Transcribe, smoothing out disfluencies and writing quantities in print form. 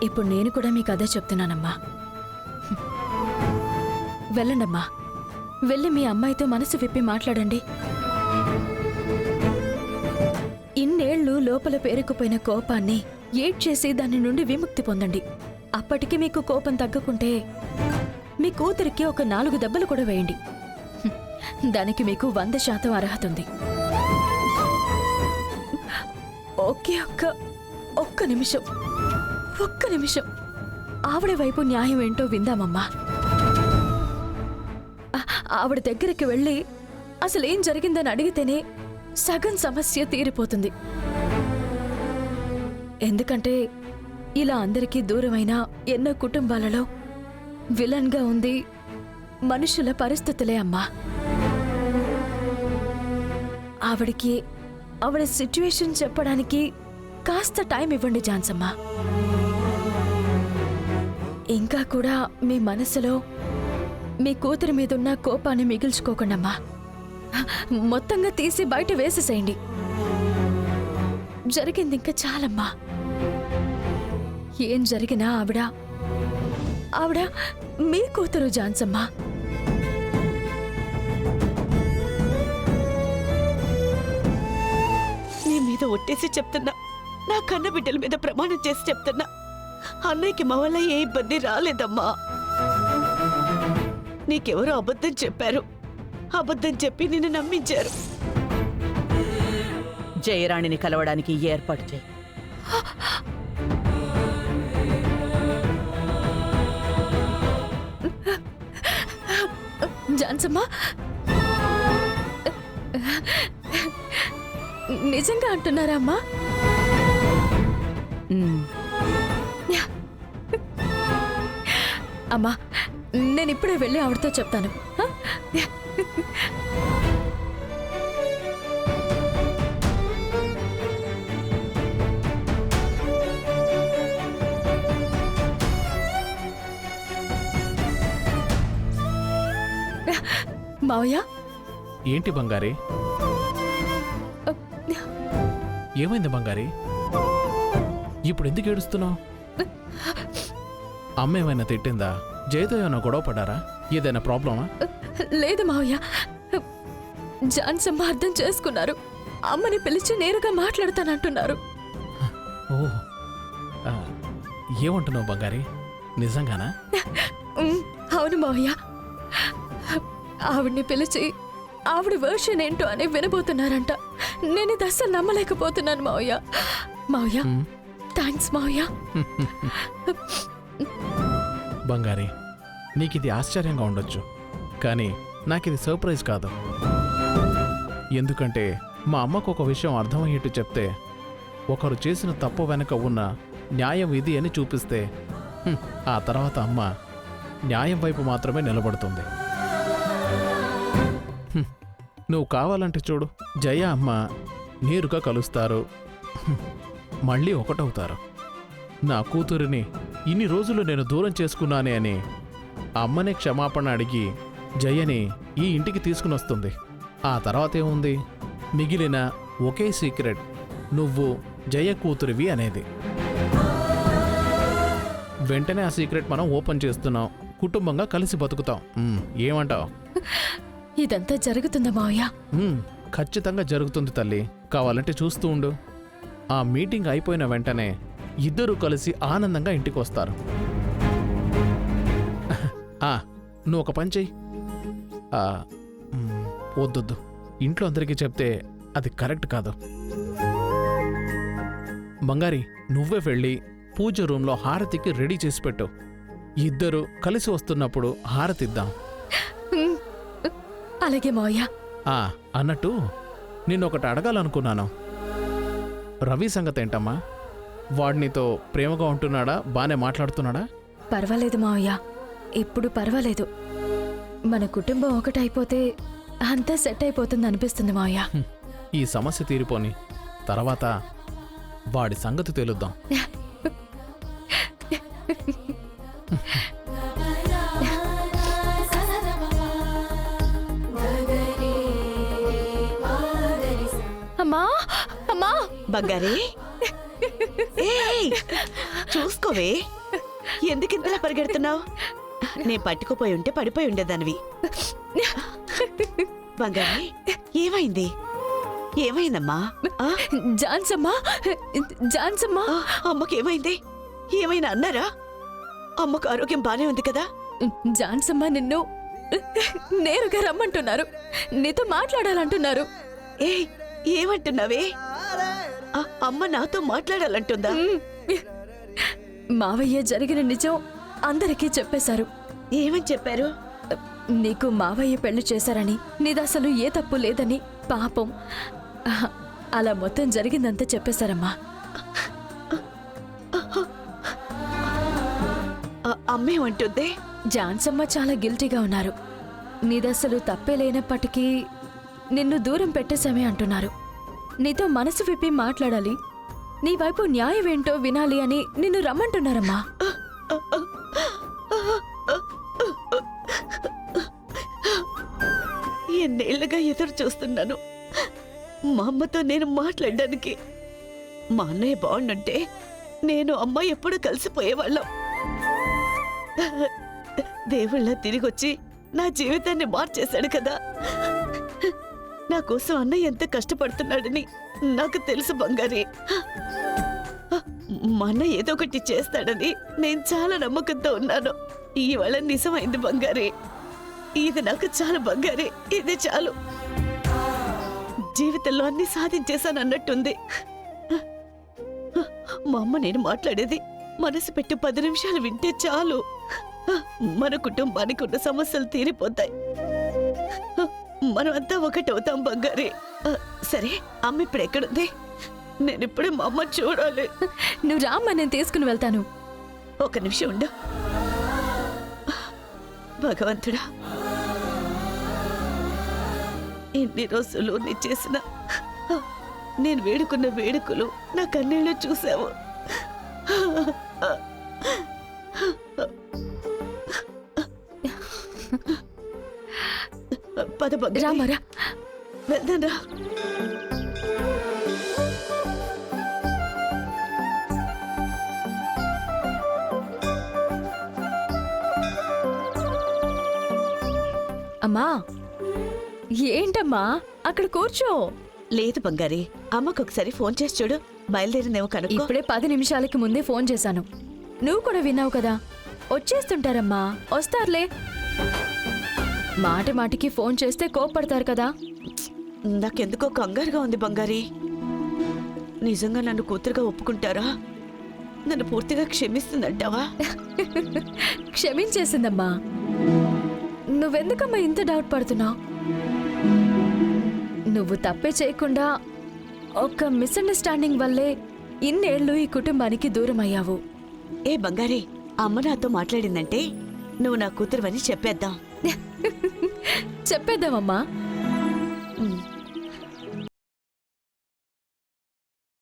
ఇప్పుడు నేను కూడా మీకు అదే చెప్తున్నానమ్మా. వెళ్ళండమ్మా, వెళ్ళి మీ అమ్మాయితో మనసు విప్పి మాట్లాడండి. ఇన్నేళ్లు లోపల పేరుకుపోయిన కోపాన్ని ఏడ్చేసి దాని నుండి విముక్తి పొందండి. అప్పటికి మీకు కోపం తగ్గకుంటే మీ కూతురికి ఒక 4 దెబ్బలు కూడా వేయండి. దానికి మీకు 100% అర్హత ఉంది. ఒక్క నిమిషం ఆవిడ వైపు న్యాయం ఏంటో విందామమ్మా. ఆవిడ దగ్గరికి వెళ్ళి అసలేం జరిగిందని అడిగితేనే సగం సమస్య తీరిపోతుంది. ఎందుకంటే ఇలా అందరికీ దూరమైన ఎన్నో కుటుంబాలలో విలన్గా ఉంది మనుషుల పరిస్థితులే అమ్మా. ఆవిడ సిచ్యువేషన్ చెప్పడానికి కాస్త టైం ఇవ్వండి జాన్సమ్మా. ఇంకా కూడా మీ మనసులో మీ కూతురి మీదున్న కోపాన్ని మిగిల్చుకోకండమ్మా. మొత్తంగా తీసి బయట వేసేసేయండి. జరిగింది ఇంకా చాలమ్మా. ఏం జరిగినా ఆవిడ మీ కూతురు జాన్సమ్మా. నీ మీద ఒట్టేసి చెప్తున్నా, నా కన్న బిడ్డల మీద ప్రమాణం చేసి చెప్తున్నా, అన్నయ్యకి మా వల్ల ఏ ఇబ్బంది రాలేదమ్మా. నీకెవరో అబద్ధం చెప్పారు, అబద్ధం చెప్పి నిన్ను నమ్మించారు. జయరాణిని కలవడానికి ఏర్పాటు చేయి. జాన్సమ్మా, నిజంగా అంటున్నారా అమ్మా? అమ్మా, నేను ఇప్పుడే వెళ్ళి ఆవిడతో చెప్తాను. మావయ్య. ఏంటి బంగారి? ఏమైంది బంగారి? ఇప్పుడు ఎందుకు ఏడుస్తున్నావు? అమ్మ ఏమైనా తిట్టిందా? జయతో ఏమైనా గొడవ పడ్డారా? ఏదైనా ప్రాబ్లమా? లేదు మావయ్య, జాన్సమ్మ అర్థం చేసుకున్నారు. అమ్మని పిలిచి నేరుగా మాట్లాడతానంటున్నారు. ఓ, ఏమంటున్నావు బంగారి? నిజంగానా? అవును మావయ్య, ఆవిడ్ని పిలిచి ఆవిడ వర్షన్ ఏంటో అని వినబోతున్నారంట. నేను ఇది అస్సలు నమ్మలేకపోతున్నాను మావయ్య. మావయ్య, థ్యాంక్స్ మావయ్య. బంగారి, నీకిది ఆశ్చర్యంగా ఉండొచ్చు, కానీ నాకిది సర్ప్రైజ్ కాదు. ఎందుకంటే మా అమ్మకు ఒక విషయం అర్థమయ్యేట్టు చెప్తే, ఒకరు చేసిన తప్పు వెనక ఉన్న న్యాయం ఇది అని చూపిస్తే ఆ తర్వాత అమ్మ న్యాయం వైపు మాత్రమే నిలబడుతుంది. నువ్వు కావాలంటే చూడు, జయ అమ్మ నేరుగా కలుస్తారు, మళ్ళీ ఒకటవుతారు. నా కూతురిని ఇన్ని రోజులు నేను దూరం చేసుకున్నానే అని అమ్మనే క్షమాపణ అడిగి జయని ఈ ఇంటికి తీసుకుని వస్తుంది. ఆ తర్వాత ఏముంది? మిగిలిన ఒకే సీక్రెట్, నువ్వు జయ కూతురివి అనేది. వెంటనే ఆ సీక్రెట్ మనం ఓపెన్ చేస్తున్నాం, కుటుంబంగా కలిసి బతుకుతాం. ఏమంటావు? ఇదంతా జరుగుతుందా మావయ్య? ఖచ్చితంగా జరుగుతుంది తల్లి. కావాలంటే చూస్తూ ఉండు. ఆ మీటింగ్ అయిపోయిన వెంటనే ఇద్దరూ కలిసి ఆనందంగా ఇంటికి వస్తారు. నువ్వు ఒక పని చెయ్యి. వద్దొద్దు, ఇంట్లో అందరికీ చెప్తే అది కరెక్ట్ కాదు. బంగారి, నువ్వే వెళ్ళి పూజ రూంలో హారతికి రెడీ చేసి పెట్టు. ఇద్దరు కలిసి వస్తున్నప్పుడు హారతిద్దాం. అలాగే మావయ్య. అన్నట్టు నిన్నొకటి అడగాలనుకున్నాను. రవి సంగతి ఏంటమ్మా? వాడినితో ప్రేమగా ఉంటున్నాడా? బానే మాట్లాడుతున్నాడా? పర్వాలేదు మావయ్య, ఇప్పుడు పర్వాలేదు. మన కుటుంబం ఒకటైపోతే అంతా సెట్ అయిపోతుంది అనిపిస్తుంది మావయ్య. ఈ సమస్య తీరిపోని తర్వాత వాడి సంగతి తెలుద్దాం. అమ్మా, అమ్మా, బంగారే, చూసుకోవే ఎందుకు ఇంతలా పరిగెడుతున్నావు? నేను పట్టుకుపోయి ఉంటే పడిపోయి ఉండేదానివి. బంగారి ఏమైంది? ఏమైందమ్మా? ఆ? జాన్సమ్మా, జాన్సమ్మా. ఆ, అమ్మకి ఏమైంది? ఏమైనా అన్నారా? అమ్మకు ఆరోగ్యం బానే ఉంది కదా? జాన్సమ్మా నిన్ను నేరుగా రమ్మంటున్నారు, నీతో మాట్లాడాలంటున్నారు. ఏ ఏమంటున్నావే? ఆ, అమ్మ నాతో మాట్లాడాలంటుందా? మావయ్య జరిగిన నిజం అందరికీ చెప్పేశారు. ఏమని చెప్పారు? నీకు మావయ్య పెళ్లి చేశారని, నీదసలు ఏ తప్పు లేదని, పాపం అలా మొత్తం జరిగిందంతా చెప్పేశారమ్మా. అమ్మేమంటుంది? జాన్సమ్మ చాలా గిల్టీగా ఉన్నారు. నీదసలు తప్పే లేనప్పటికీ నిన్ను దూరం పెట్టేశామే అంటున్నారు. నీతో మనసు విప్పి మాట్లాడాలి, నీ వైపు న్యాయమేంటో వినాలి అని నిన్ను రమ్మంటున్నారమ్మా. ఎన్నేళ్లుగా ఎదురు చూస్తున్నాను మా అమ్మతో నేను మాట్లాడడానికి. మా అన్నయ్య బాగుండుంటే నేను అమ్మ ఎప్పుడు కలిసిపోయేవాళ్ళం. దేవుళ్ళ తిరిగొచ్చి నా జీవితాన్ని మార్చేశాడు కదా. నా కోసం అన్నయ్య ఎంత కష్టపడుతున్నాడని నాకు తెలుసు బంగారి. మా అన్న ఏదో ఒకటి చేస్తాడని నేను చాలా నమ్మకంతో ఉన్నాను. ఇవాళ నిజమైంది బంగారి. ఇది నాకు చాలా బంగారి, ఇది చాలు. జీవితంలో అన్ని సాధించేశాను అన్నట్టుంది. మా అమ్మ నేను మాట్లాడేది మనసు పెట్టి 10 నిమిషాలు వింటే చాలు. మన కుటుంబానికి ఉన్న సమస్యలు తీరిపోతాయి. మనమంతా ఒకటవుతాం బంగారి. సరే, అమ్మ ఇప్పుడు ఎక్కడుంది? నేను ఇప్పుడే మా అమ్మ చూడాలి. నువ్వు రామ్మా, నేను తీసుకుని వెళ్తాను. ఒక నిమిషం ఉండు. భగవంతుడా, ఇన్ని రోజులు నీ చేసిన నేను వేడుకున్న వేడుకలు నా కన్నీళ్ళు చూసావు. పద బంగారి, రామరా. వెళ్దాం రా. అమ్మా, ఏంటమ్మా అక్కడ కూర్చో. లేదు బంగారి, అమ్మకు ఒకసారి ఫోన్ చేసి చూడు. బయలుదేరిందేమో కనుక్కో. ఇప్పుడే 10 నిమిషాలకి ముందే ఫోన్ చేశాను. నువ్వు కూడా విన్నావు కదా, వచ్చేస్తుంటారమ్మా, వస్తారులే. మాటి మాటికి ఫోన్ చేస్తే కోప్పడతారు కదా. నాకెందుకో కంగారుగా ఉంది బంగారి. నిజంగా నన్ను కూతురుగా ఒప్పుకుంటారా? నన్ను పూర్తిగా క్షమిస్తుందంటావా? క్షమించేసిందమ్మా. నువ్వెందుకమ్మా ఇంత డౌట్ పడుతున్నావు? నువ్వు తప్పే చేయకుండా ఒక మిస్అండర్స్టాండింగ్ వల్లే ఇన్నేళ్లు ఈ కుటుంబానికి దూరం అయ్యావు. ఏ బంగారి, అమ్మ నాతో మాట్లాడిందంటే నువ్వు నా కూతురువని చెప్పేద్దాం. చెప్పేద్దామమ్మా.